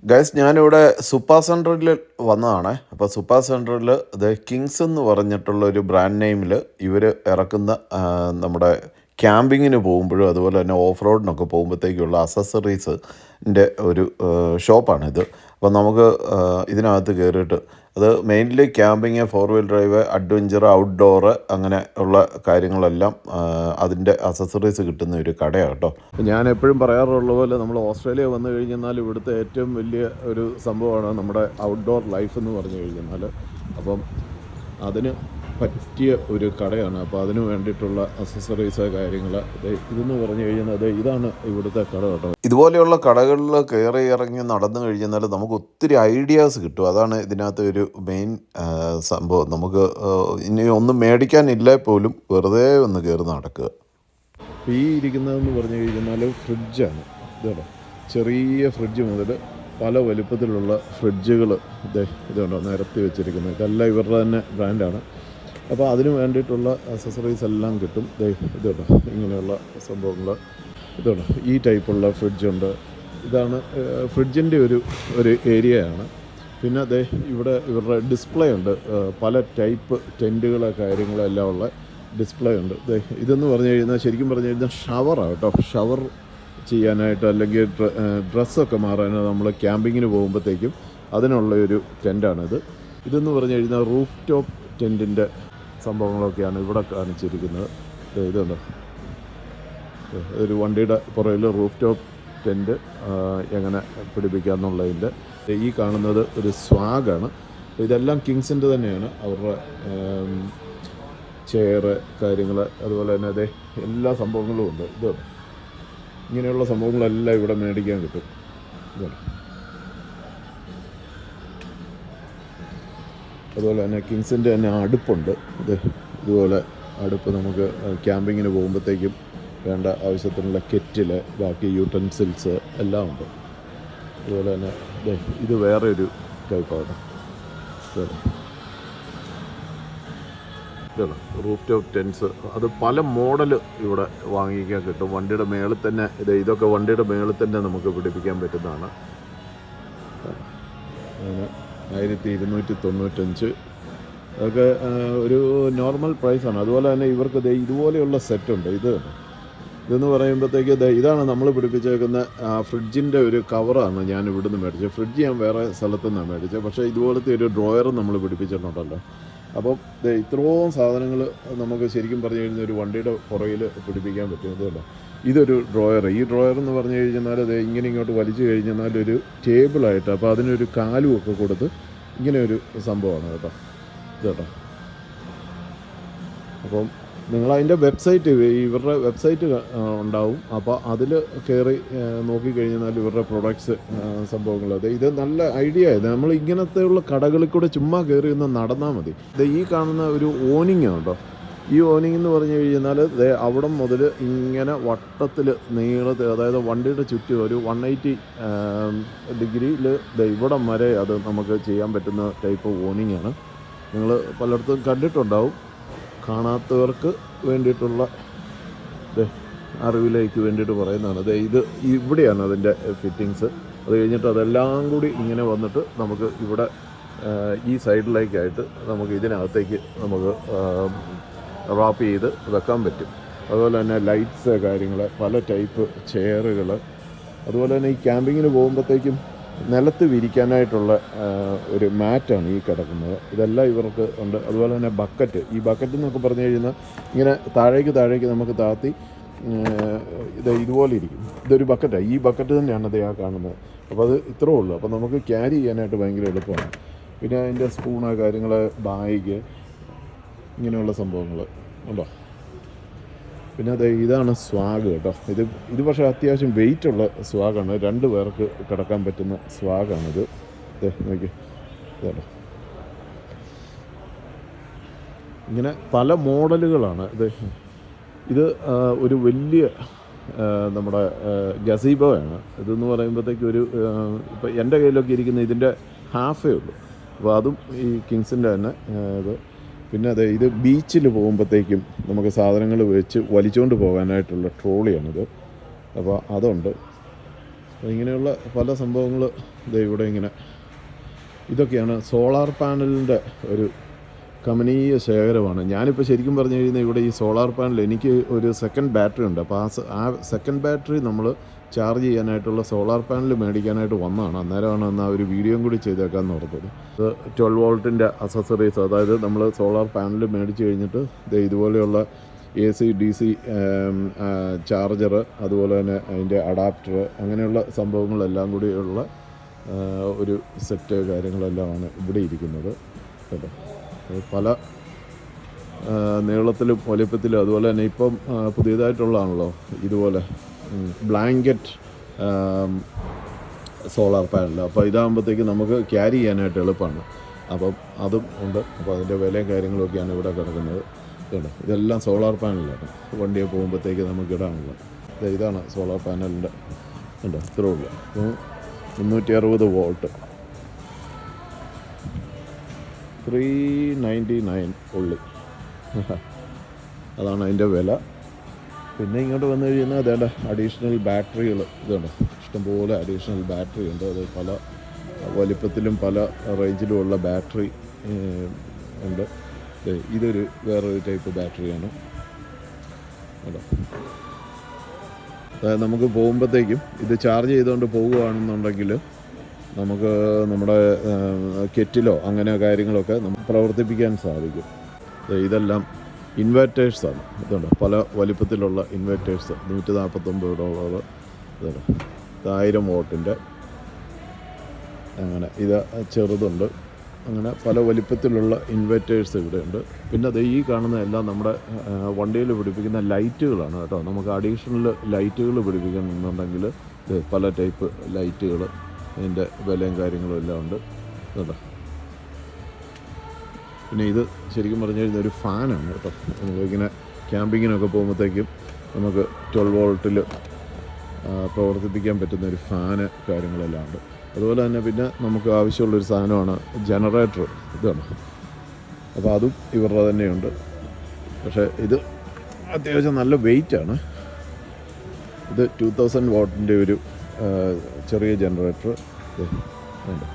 Guys ഞാനിവിടെ super സെൻറ്ററിൽ വന്നതാണ്. അപ്പോൾ സൂപ്പർ സെൻറ്ററിൽ ഇത് കിങ്സ് എന്ന് പറഞ്ഞിട്ടുള്ള ഒരു ബ്രാൻഡ് നെയിമിൽ ഇവർ ഇറക്കുന്ന നമ്മുടെ ക്യാമ്പിങ്ങിന് പോകുമ്പോഴും അതുപോലെ തന്നെ ഓഫ് റോഡിനൊക്കെ പോകുമ്പോഴത്തേക്കുള്ള അസസറീസിൻ്റെ ഒരു ഷോപ്പാണിത്. അപ്പോൾ നമുക്ക് ഇതിനകത്ത് കയറിയിട്ട് അത് mainly camping, four wheel drive, adventure, outdoor അങ്ങനെ ഉള്ള കാര്യങ്ങളെല്ലാം അതിൻ്റെ അസസറീസ് കിട്ടുന്ന ഒരു കടയാണ് കേട്ടോ. ഞാൻ എപ്പോഴും പറയാറുള്ള പോലെ നമ്മൾ ഓസ്ട്രേലിയ വന്നു കഴിഞ്ഞാൽ ഇവിടുത്തെ ഏറ്റവും വലിയ ഒരു സംഭവമാണ് നമ്മുടെ ഔട്ട്ഡോർ ലൈഫ് എന്ന് പറഞ്ഞു കഴിഞ്ഞാൽ. അപ്പം അതിന് പറ്റിയ ഒരു കടയാണ്. അപ്പോൾ അതിന് വേണ്ടിയിട്ടുള്ള അസസറീസ് കാര്യങ്ങൾ ഇതെന്ന് പറഞ്ഞു കഴിഞ്ഞാൽ ഇതാണ് ഇവിടുത്തെ കട കേട്ടോ. ഇതുപോലെയുള്ള കടകളിൽ കയറി ഇറങ്ങി നടന്നു കഴിഞ്ഞാൽ നമുക്ക് ഒത്തിരി ഐഡിയാസ് കിട്ടും. അതാണ് ഇതിനകത്ത് ഒരു മെയിൻ സംഭവം. നമുക്ക് ഇനി ഒന്നും മേടിക്കാനില്ല പോലും വെറുതെ ഒന്ന് കയറി നടക്കുക. ഈ ഇരിക്കുന്നതെന്ന് പറഞ്ഞു കഴിഞ്ഞാൽ ഫ്രിഡ്ജാണ്. ഇതോ ചെറിയ ഫ്രിഡ്ജ് മുതൽ പല വലുപ്പത്തിലുള്ള ഫ്രിഡ്ജുകൾ ഇതുണ്ടോ നിരത്തി വെച്ചിരിക്കുന്നത്. ഇതെല്ലാം ഇവരുടെ തന്നെ ബ്രാൻഡാണ്. അപ്പോൾ അതിന് വേണ്ടിയിട്ടുള്ള അക്സസറീസ് എല്ലാം കിട്ടും. ഇതുണ്ടോ ഇങ്ങനെയുള്ള സംഭവങ്ങൾ. ഇതുണ്ടോ ഈ ടൈപ്പുള്ള ഫ്രിഡ്ജുണ്ട്. ഇതാണ് ഫ്രിഡ്ജിൻ്റെ ഒരു ഏരിയയാണ്. പിന്നെ ഇവിടെ ഇവരുടെ ഡിസ്പ്ലേ ഉണ്ട്. പല ടൈപ്പ് ടെൻറ്റുകൾ കാര്യങ്ങളെല്ലാം ഉള്ള ഡിസ്പ്ലേ ഉണ്ട്. ഇതെന്ന് പറഞ്ഞു കഴിഞ്ഞാൽ ശരിക്കും പറഞ്ഞു കഴിഞ്ഞാൽ ഷവറാണ് കേട്ടോ. ഷവർ ചെയ്യാനായിട്ട് അല്ലെങ്കിൽ ഡ്രസ്സൊക്കെ മാറാനായിട്ട് നമ്മൾ ക്യാമ്പിങ്ങിന് പോകുമ്പോഴത്തേക്കും അതിനുള്ള ഒരു ടെൻറ്റാണിത്. ഇതെന്ന് പറഞ്ഞു കഴിഞ്ഞാൽ റൂഫ് ടോപ്പ് ടെൻറ്റിൻ്റെ സംഭവങ്ങളൊക്കെയാണ് ഇവിടെ കാണിച്ചിരിക്കുന്നത്. ഇതുണ്ട് ഒരു വണ്ടിയുടെ പുറകിൽ റൂഫ് ടോപ്പ് ടെൻറ്റ് എങ്ങനെ പിടിപ്പിക്കുക എന്നുള്ളതിൻ്റെ. ഈ കാണുന്നത് ഒരു സ്വാഗാണ്. ഇതെല്ലാം കിങ്സിൻ്റെ തന്നെയാണ്. അവരുടെ ചെയറ് കാര്യങ്ങൾ അതുപോലെ തന്നെ എല്ലാ സംഭവങ്ങളും ഉണ്ട്. ഇതുണ്ട് ഇങ്ങനെയുള്ള സംഭവങ്ങളെല്ലാം ഇവിടെ മേടിക്കാൻ കിട്ടും. ഇതുണ്ട് അതുപോലെ തന്നെ കിങ്സിൻ്റെ തന്നെ അടുപ്പുണ്ട്. ഇതുപോലെ അടുപ്പ് നമുക്ക് ക്യാമ്പിങ്ങിന് പോകുമ്പോഴത്തേക്കും വേണ്ട ആവശ്യത്തിനുള്ള കെറ്റില്, ബാക്കി യൂട്ടൻസിൽസ് എല്ലാം ഉണ്ട്. അതുപോലെ തന്നെ ഇത് വേറെ ഒരു ടൈപ്പാണ്. ഇതാണ് റൂഫ് ടോപ്പ് ടെൻസ്. അത് പല മോഡൽ ഇവിടെ വാങ്ങിക്കാൻ കിട്ടും. വണ്ടിയുടെ മേളിൽ തന്നെ ഇതൊക്കെ വണ്ടിയുടെ മേളിൽ തന്നെ നമുക്ക് പിടിപ്പിക്കാൻ പറ്റുന്നതാണ്. 1295 അതൊക്കെ ഒരു നോർമൽ പ്രൈസാണ്. അതുപോലെ തന്നെ ഇവർക്ക് ഇതുപോലെയുള്ള സെറ്റുണ്ട്. ഇതെന്ന് പറയുമ്പോഴത്തേക്ക് ഇതാണ് നമ്മൾ പിടിപ്പിച്ചേക്കുന്ന ഫ്രിഡ്ജിൻ്റെ ഒരു കവറാണ് ഞാൻ ഇവിടുന്ന് മേടിച്ചത്. ഫ്രിഡ്ജ് ഞാൻ വേറെ സ്ഥലത്തു നിന്നാണ് മേടിച്ചത്. പക്ഷേ ഇതുപോലത്തെ ഒരു ഡ്രോയർ നമ്മൾ പിടിപ്പിച്ചിട്ടുണ്ടല്ലോ. അപ്പം ഇത്രയും സാധനങ്ങൾ നമുക്ക് ശരിക്കും പറഞ്ഞു കഴിഞ്ഞാൽ ഒരു വണ്ടിയുടെ പുറകിൽ പിടിപ്പിക്കാൻ പറ്റും. ഇതൊരു ഡ്രോയർ. ഈ ഡ്രോയർ എന്ന് പറഞ്ഞു കഴിഞ്ഞാൽ ഇങ്ങനെ ഇങ്ങോട്ട് വലിച്ചു കഴിഞ്ഞാൽ ഒരു ടേബിളായിട്ട്, അപ്പോൾ അതിനൊരു കാലുമൊക്കെ കൊടുത്ത് ഇങ്ങനെ ഒരു സംഭവമാണ് കേട്ടോ. അപ്പം നിങ്ങളതിൻ്റെ വെബ്സൈറ്റ്, ഇവരുടെ വെബ്സൈറ്റ് ഉണ്ടാവും. അപ്പോൾ അതിൽ കയറി നോക്കിക്കഴിഞ്ഞാൽ ഇവരുടെ പ്രൊഡക്ട്സ് സംഭവങ്ങൾ ഇത് നല്ല ഐഡിയ ആയത്. നമ്മൾ ഇങ്ങനത്തെയുള്ള കടകളിൽ കൂടെ ചുമ്മാ കയറി ഒന്ന് നടന്നാൽ മതി. ഈ കാണുന്ന ഒരു ഓനിങ് ഉണ്ടോ. ഈ ഓനിങ് എന്ന് പറഞ്ഞു കഴിഞ്ഞാൽ അവിടെ മുതൽ ഇങ്ങനെ വട്ടത്തിൽ നീളത്തിൽ, അതായത് വണ്ടിയുടെ ചുറ്റും ഒരു 180 ഡിഗ്രിയിൽ ഇവിടം വരെ അത് നമുക്ക് ചെയ്യാൻ പറ്റുന്ന ടൈപ്പ് ഓനിങ്ങാണ്. നിങ്ങൾ പലയിടത്തും കണ്ടിട്ടുണ്ടാവും. കാണാത്തവർക്ക് വേണ്ടിയിട്ടുള്ള അറിവിലേക്ക് വേണ്ടിയിട്ട് പറയുന്നതാണ്. ഇത് ഇവിടെയാണ് അതിൻ്റെ ഫിറ്റിങ്സ്. അത് കഴിഞ്ഞിട്ട് അതെല്ലാം കൂടി ഇങ്ങനെ വന്നിട്ട് നമുക്ക് ഇവിടെ ഈ സൈഡിലേക്കായിട്ട് നമുക്ക് ഇതിനകത്തേക്ക് നമുക്ക് റാപ്പ് ചെയ്ത് വെക്കാൻ പറ്റും. അതുപോലെ തന്നെ ലൈറ്റ്സ് കാര്യങ്ങൾ, പല ടൈപ്പ് ചെയറുകൾ. അതുപോലെ തന്നെ ഈ ക്യാമ്പിങ്ങിന് പോകുമ്പോഴത്തേക്കും നിലത്ത് വിരിക്കാനായിട്ടുള്ള ഒരു മാറ്റാണ് ഈ കിടക്കുന്നത്. ഇതെല്ലാം ഇവർക്ക് ഉണ്ട്. അതുപോലെ തന്നെ ബക്കറ്റ്. ഈ ബക്കറ്റ് എന്നൊക്കെ പറഞ്ഞു കഴിഞ്ഞാൽ ഇങ്ങനെ താഴേക്ക് നമുക്ക് താത്തി ഇതുപോലെ ഇരിക്കും. ഇതൊരു ബക്കറ്റാണ്. ഈ ബക്കറ്റ് തന്നെയാണ് ആ കാണുന്നത്. അപ്പോൾ അത് ഇത്രേ ഉള്ളൂ. അപ്പോൾ നമുക്ക് ക്യാരി ചെയ്യാനായിട്ട് ഭയങ്കര എളുപ്പമാണ്. പിന്നെ അതിൻ്റെ സ്പൂണ് കാര്യങ്ങൾ, ബാഗ്, ഇങ്ങനെയുള്ള സംഭവങ്ങൾ ഉണ്ടോ. പിന്നെ ഇതാണ് സ്വാഗ് കേട്ടോ. ഇത് പക്ഷേ അത്യാവശ്യം വെയിറ്റുള്ള സ്വാഗാണ്. 2 പേർക്ക് കിടക്കാൻ പറ്റുന്ന സ്വാഗാണിത്. നോക്കി കേട്ടോ. ഇങ്ങനെ പല മോഡലുകളാണ്. ഇത് ഒരു വലിയ നമ്മുടെ ഗസീബോയാണ്. ഇതെന്ന് പറയുമ്പോഴത്തേക്ക് ഇപ്പോൾ എൻ്റെ കയ്യിലൊക്കെ ഇരിക്കുന്ന ഇതിൻ്റെ ഹാഫേ ഉള്ളൂ. അപ്പോൾ അതും ഈ കിങ്സിൻ്റെ തന്നെ പിന്നെ ഇത് ബീച്ചിൽ പോകുമ്പോഴത്തേക്കും നമുക്ക് സാധനങ്ങൾ വെച്ച് വലിച്ചുകൊണ്ട് പോകാനായിട്ടുള്ള ട്രോളിയാണിത്. അപ്പോൾ അതുണ്ട്. ഇങ്ങനെയുള്ള പല സംഭവങ്ങൾ ഇവിടെ ഇങ്ങനെ. ഇതൊക്കെയാണ് സോളാർ പാനലിൻ്റെ ഒരു കമനീയ ശേഖരമാണ്. ഞാനിപ്പോൾ ശരിക്കും പറഞ്ഞു കഴിഞ്ഞാൽ ഇവിടെ ഈ സോളാർ പാനൽ എനിക്ക് ഒരു സെക്കൻഡ് ബാറ്ററി ഉണ്ട്. അപ്പോൾ ആ സെക്കൻഡ് ബാറ്ററി നമ്മൾ ചാർജ് ചെയ്യാനായിട്ടുള്ള സോളാർ പാനൽ മേടിക്കാനായിട്ട് വന്നതാണ്. അന്നേരമാണ് എന്നാൽ ഒരു വീഡിയോയും കൂടി ചെയ്തേക്കാമെന്ന് ഓർത്തത്. ഇത് 12 വോൾട്ടിൻ്റെ അസസറീസ്, അതായത് നമ്മൾ സോളാർ പാനൽ മേടിച്ച് കഴിഞ്ഞിട്ട് ഇതുപോലെയുള്ള AC DC ചാർജർ, അതുപോലെ തന്നെ അതിൻ്റെ അഡാപ്റ്റർ, അങ്ങനെയുള്ള സംഭവങ്ങളെല്ലാം കൂടിയുള്ള ഒരു സെറ്റ് കാര്യങ്ങളെല്ലാമാണ് ഇവിടെ ഇരിക്കുന്നത് കേട്ടോ. പല നീളത്തിലും വലിപ്പത്തിലും, അതുപോലെ തന്നെ ഇപ്പം പുതിയതായിട്ടുള്ളതാണല്ലോ ഇതുപോലെ ബ്ലാങ്കറ്റ് സോളാർ പാനൽ. അപ്പോൾ ഇതാകുമ്പോഴത്തേക്ക് നമുക്ക് ക്യാരി ചെയ്യാനായിട്ട് എളുപ്പമാണ്. അപ്പം അതും ഉണ്ട്. അപ്പോൾ അതിൻ്റെ വിലയും കാര്യങ്ങളൊക്കെയാണ് ഇവിടെ കിടക്കുന്നത് കേട്ടോ. ഇതെല്ലാം സോളാർ പാനലാണ്. വണ്ടിയെ പോകുമ്പോഴത്തേക്ക് നമുക്ക് ഇടാനുള്ളത്. ഇതാണ് സോളാർ പാനലിൻ്റെ ഉണ്ട്. ഇത്രേ ഉള്ളൂ. 360 വോൾട്ട്, 399 ഉള്ളി. അതാണ് അതിൻ്റെ വില. പിന്നെ ഇങ്ങോട്ട് വന്നു കഴിഞ്ഞാൽ അതേണ്ട അഡീഷണൽ ബാറ്ററികൾ ഇതുണ്ട്. ഇഷ്ടംപോലെ അഡീഷണൽ ബാറ്ററി ഉണ്ട്. അത് പല വലിപ്പത്തിലും പല റേഞ്ചിലുമുള്ള ബാറ്ററി ഉണ്ട്. ഇതൊരു വേറൊരു ടൈപ്പ് ബാറ്ററിയാണ് കേട്ടോ. അതായത് നമുക്ക് പോകുമ്പോഴത്തേക്കും ഇത് ചാർജ് ചെയ്തുകൊണ്ട് പോകുകയാണെന്നുണ്ടെങ്കിൽ നമുക്ക് നമ്മുടെ കെറ്റിലോ അങ്ങനെ കാര്യങ്ങളൊക്കെ നമുക്ക് പ്രവർത്തിപ്പിക്കാൻ സാധിക്കും. ഇതെല്ലാം ഇൻവെർട്ടേഴ്സാണ്. ഇതുണ്ട് പല വലിപ്പത്തിലുള്ള ഇൻവെർട്ടേഴ്സ്. 149 ഇതുണ്ട്. 1000 വോട്ടിൻ്റെ അങ്ങനെ. ഇത് ചെറുതുണ്ട്. അങ്ങനെ പല വലിപ്പത്തിലുള്ള ഇൻവെർട്ടേഴ്സ് ഇവിടെയുണ്ട്. പിന്നെ അത് ഈ കാണുന്ന എല്ലാം നമ്മുടെ വണ്ടിയിൽ പിടിപ്പിക്കുന്ന ലൈറ്റുകളാണ് കേട്ടോ. നമുക്ക് അഡീഷണൽ ലൈറ്റുകൾ പിടിപ്പിക്കണമെന്നുണ്ടെങ്കിൽ പല ടൈപ്പ് ലൈറ്റുകൾ, അതിൻ്റെ വിലയും കാര്യങ്ങളും എല്ലാം ഉണ്ട് കേട്ടോ. പിന്നെ ഇത് ശരിക്കും പറഞ്ഞു കഴിഞ്ഞാൽ ഒരു ഫാനാണ് കേട്ടോ. നമ്മളിങ്ങനെ ക്യാമ്പിങ്ങിനൊക്കെ പോകുമ്പോഴത്തേക്കും നമുക്ക് 12 വോൾട്ടിൽ പ്രവർത്തിപ്പിക്കാൻ പറ്റുന്ന ഒരു ഫാന് കാര്യങ്ങളെല്ലാം ഉണ്ട്. അതുപോലെ തന്നെ പിന്നെ നമുക്ക് ആവശ്യമുള്ളൊരു സാധനമാണ് ജനറേറ്റർ. ഇതാണ്. അപ്പോൾ അതും ഇവരുടെ തന്നെയുണ്ട്. പക്ഷേ ഇത് അത്യാവശ്യം നല്ല വെയിറ്റാണ്. ഇത് 2000 വാട്ടിൻ്റെ ഒരു ചെറിയ ജനറേറ്റർ ഉണ്ട്.